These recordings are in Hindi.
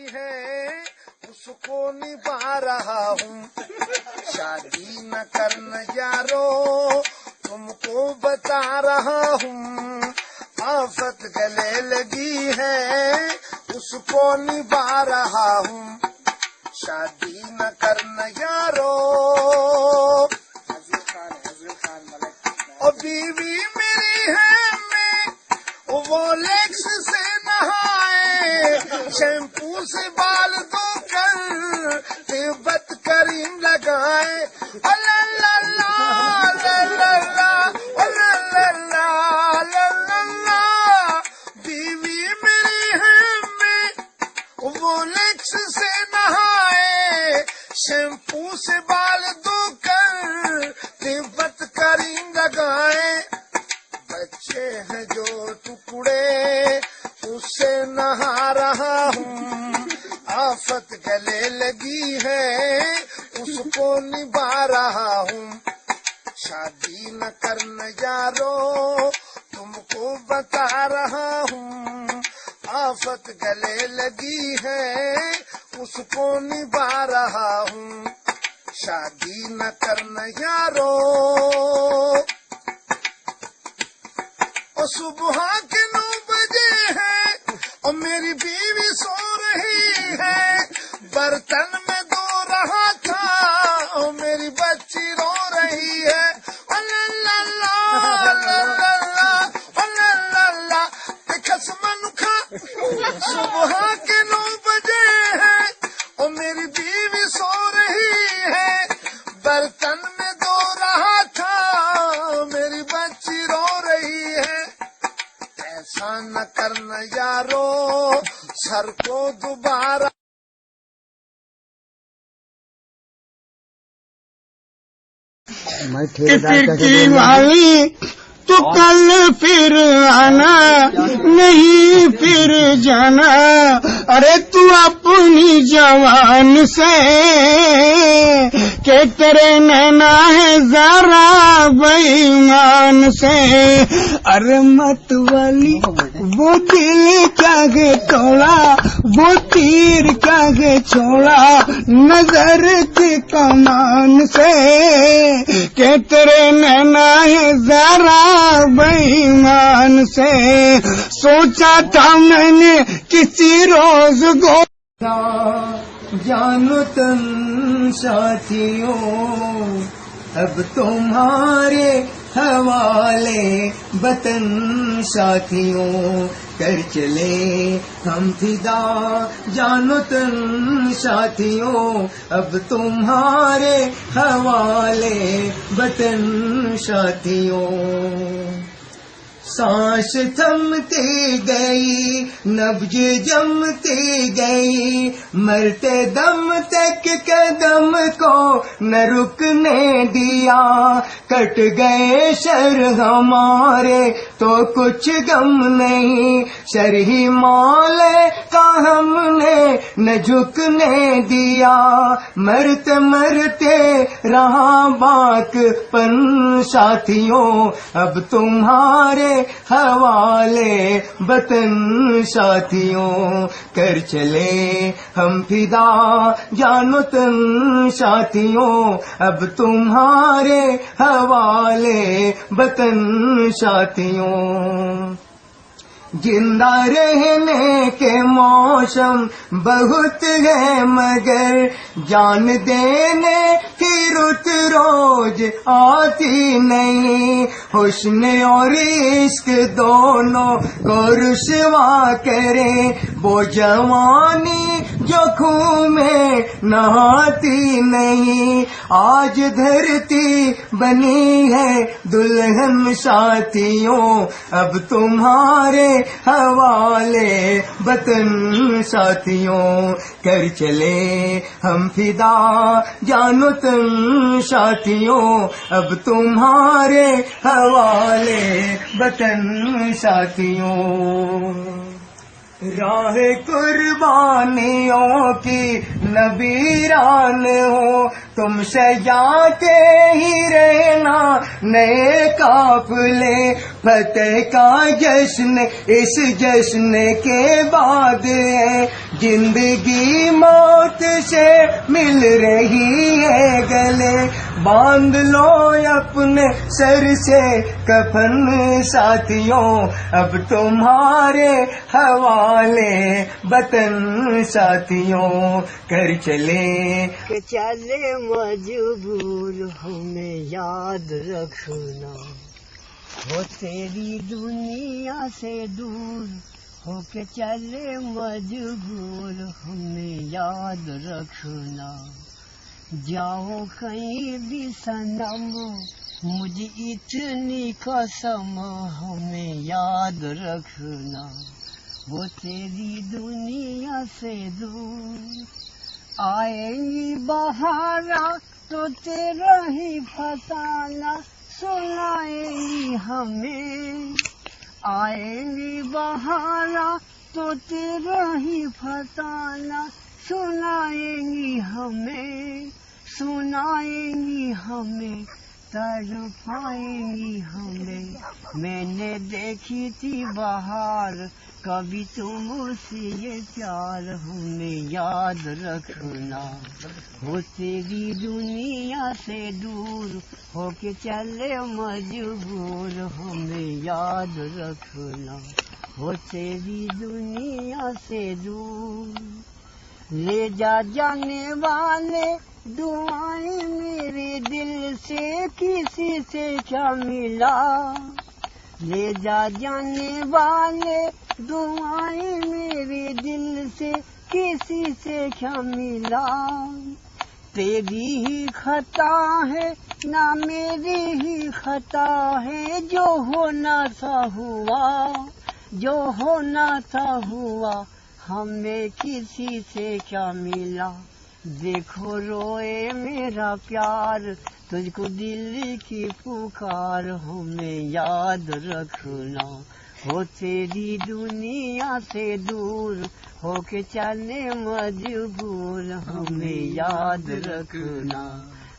है उसको निभा रहा हूँ। शादी न करना यारो तुमको बता रहा हूँ। आफत गले लगी है उसको निभा रहा हूँ। शादी न करना यारो। और बीवी मेरी है मैं वो लेक्स से नहाए, शैम्पू से बाल धोकर तिब्बत करीम लगाए। अल्ला ला ला ला ला ला अल्ला ला ला ला ला ला। बीवी मेरी है मैं वो लेक्स से नहाए, शैम्पू से बाल धोकर तिब्बत करीम लगाए। बच्चे हैं जो टुकड़े उससे नहा रहा हूँ। आफत गले लगी है उसको निभा रहा हूँ। शादी न करना यारो तुमको बता रहा हूँ। आफत गले लगी है उसको निभा रहा हूँ। शादी न करना यारो। और सुबह के 9 बजे है और मेरी बीवी सो रही है। बर्तन में धो रहा था और मेरी बच्ची रो रही है। अल्ला ला ला ला अल्ला देखस मनुखा। सुबह के 9 बजे है और मेरी बीवी सो रही है। बर्तन में धो रहा था मेरी बच्ची रो रही है। ऐसा न करना यारो सर को दोबारा। खिड़की वाली तो कल फिर आना नहीं फिर जाना। अरे तू अपनी जवान से के तेरे नैना है जरा बेईमान से। अरे मत वाली वो दिल क्या गे तोड़ा, वो तीर क्या गे छोड़ा नजर की कमान से। के तेरे नैना है जरा बेईमान से। सोचा था मैंने किसी रोज को जानो तुम साथियों अब तुम्हारे हवाले वतन साथियों। कर चले हम फिदा जानो तुम साथियों अब तुम्हारे हवाले वतन साथियों। सांस थमती गई नब्ज जमती गई, मरते दम तक कदम को न रुकने दिया। कट गए सर हमारे तो कुछ गम नहीं, सर ही मौले का हमने न झुकने दिया। मरते मरते रहा बाकपन साथियों अब तुम्हारे हवाले वतन साथियों। कर चले हम फिदा जानो तुम साथियों अब तुम्हारे हवाले वतन साथियों। जिंदा रहने के मौसम बहुत है मगर जान देने की रुत रोज आती नहीं। हुस्न और इश्क दोनों को रुसवा करे वो जवानी जो खून में नहाती नहीं। आज धरती बनी है दुल्हन साथियों अब तुम्हारे हवाले वतन साथियों। कर चले हम फिदा जानो तुम साथियों अब तुम्हारे हवाले वतन साथियों। राह कुर्बानियों की नबीरान हो तुम सजा के ही रहना नए काफिले। फतेह का जश्न इस जश्न के बाद है जिंदगी मौत से मिल रही है गले, बांध लो अपने सर से कफन साथियों, अब तुम्हारे हवाले वतन साथियों, कर चले के चले मजबूर हमें याद रखना, वो तेरी दुनिया से दूर होके चले मजबूर हमें याद रखना। जाओ कहीं भी सनम मुझे इतनी कसम हमें याद रखना, वो तेरी दुनिया से दूर। आएंगी बहारा तो तेरा ही फसाना सुनाएंगी हमें, आएंगी बहारा तो तेरा ही फसाना सुनाएंगी हमें, सुनाएंगी हमें, तड़पाएंगी हमें। मैंने देखी थी बहार कभी तुमसे ये प्यार हमें याद रखना, वो तेरी दुनिया से दूर होके चले मजबूर हमें याद रखना, वो तेरी दुनिया से दूर। ले जा जाने वाले दुआएं मेरे दिल से किसी से क्या मिला, ले जा जाने वाले दुआएं मेरे दिल से किसी से क्या मिला। तेरी ही खता है ना मेरी ही खता है, जो होना था हुआ, जो होना था हुआ, हमें किसी से क्या मिला। देखो रोए मेरा प्यार तुझको दिल की पुकार हमें याद रखना, हो तेरी दुनिया से दूर होके चलने मजबूर हमें याद रखना।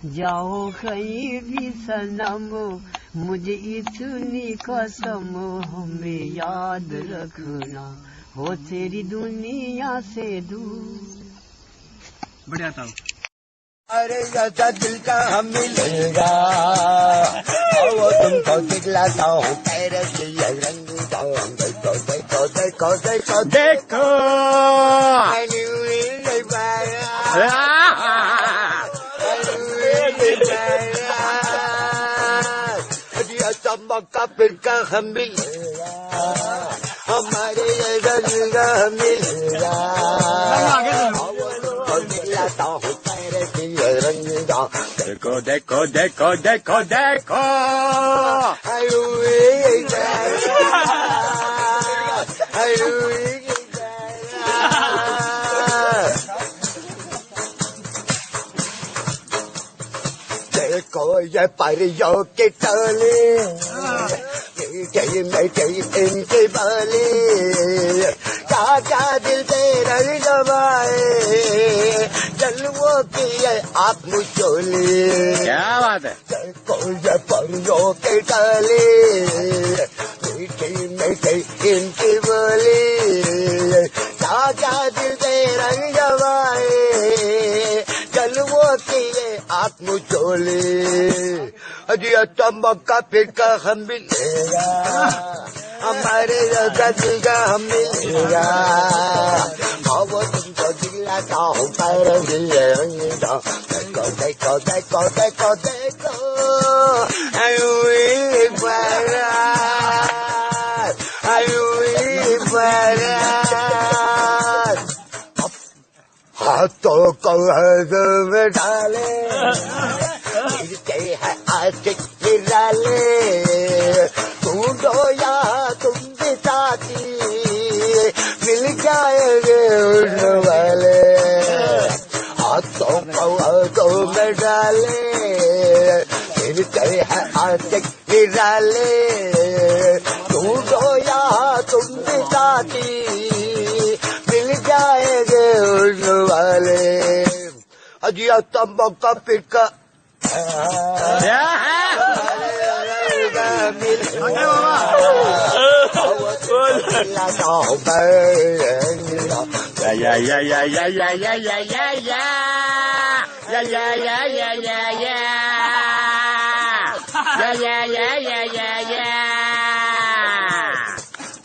जाओ कहीं भी सनम मुझे इतनी कसम हमें याद रखना, हो तेरी दुनिया से दूर। बढ़िया था। अरे ऐसा दिल का हम मिलेगा, वो तुमको दिखलाता हूँ पैर की रंग जाओ, देखो देखो देखो देखो देखो मौका फिर का हम मिलेगा, हमारे ऐसा दिल का हम मिलेगा, दिखलाता हूँ पैर की रंग जाओ, देखो देखो देखो देखो देखो देखो ये परियों की टोली, मीठी मीठी इनकी बोली, क्या दिल से रंग जमाए, जलवों की है आप मुझोली। क्या बात है। देखो ये परियों की टोली, मीठी मीठी इनकी बोली, क्या दिल से रंग जमाए, जलवों की है आप मुझोली। अजी अच्छा मौका फिर का हम मिलेगा, हमारे दिल का हम मिलेगा, वो तुमको दिलाता हूँ पैर देखो देखो देखो देखो देखो हाथों को हद में डाले, गिरते हैं आशिक निराले, ढूंढो या तुम भी साथी, मिल जाएंगे उन वाले। हाथों को हदों में डाले, गिरते हैं आशिक निराले, ढूंढो या तुम भी साथी, मिल जाएंगे उन वाले। अजिया तंबो का पिका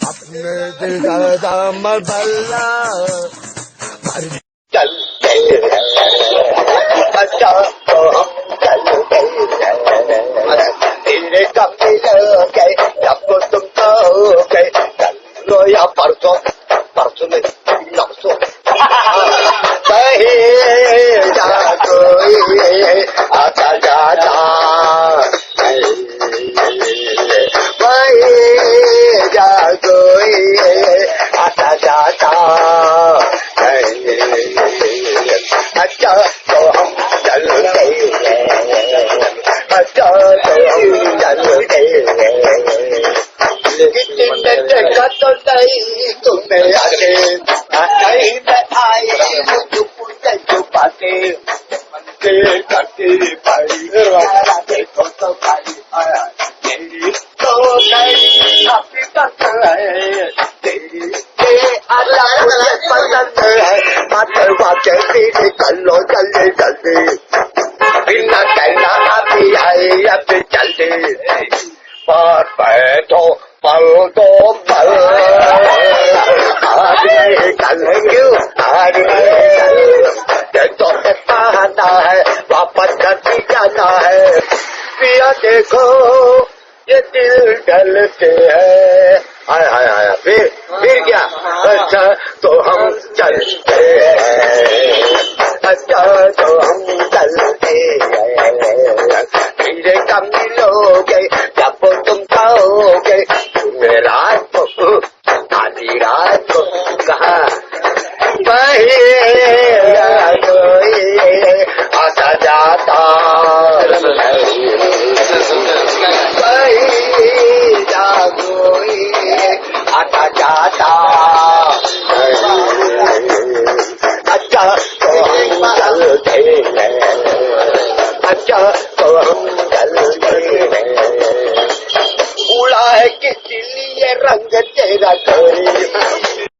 अपने दिल का दाम बल्ला चलते बच्चा तो हम चलते तेरे कभी गए जब तुम तो गए चलो या परसों परसों में नौसों जा कोई आता जाता जा कोई आता जाता अच्छा तो हम चलते अच्छा तो हम चलते देखा तो नहीं तुम्हें आगे नहीं मैं आई मुझे छुपाते करते भाई देखो तो भाई तेरी तो नहीं काफी तक है तेरी अल्लाह मुझे पसंद है मातरवा कहती निकल लो जल्दी जल्दी बिना कहना अभी आई अब जल्दी पर बैठो पल दो पल आज नहीं चलेंगे आज नहीं तो कहना है वापस नहीं जाना है पिया देखो ये दिल गलते है हाय हाय हाय फिर क्या अच्छा तो हम चलते हैं अच्छा तो हम चलते हैं मेरे कम मिलोगे जब तुम खाओगे तुम्हें रात को आधी रात को कहा कोई आता जाता कोई आता जाता अच्छा तो हम चलते हैं अच्छा तो हम चलते हैं उड़ा है किसी लिए रंग तेरा कोई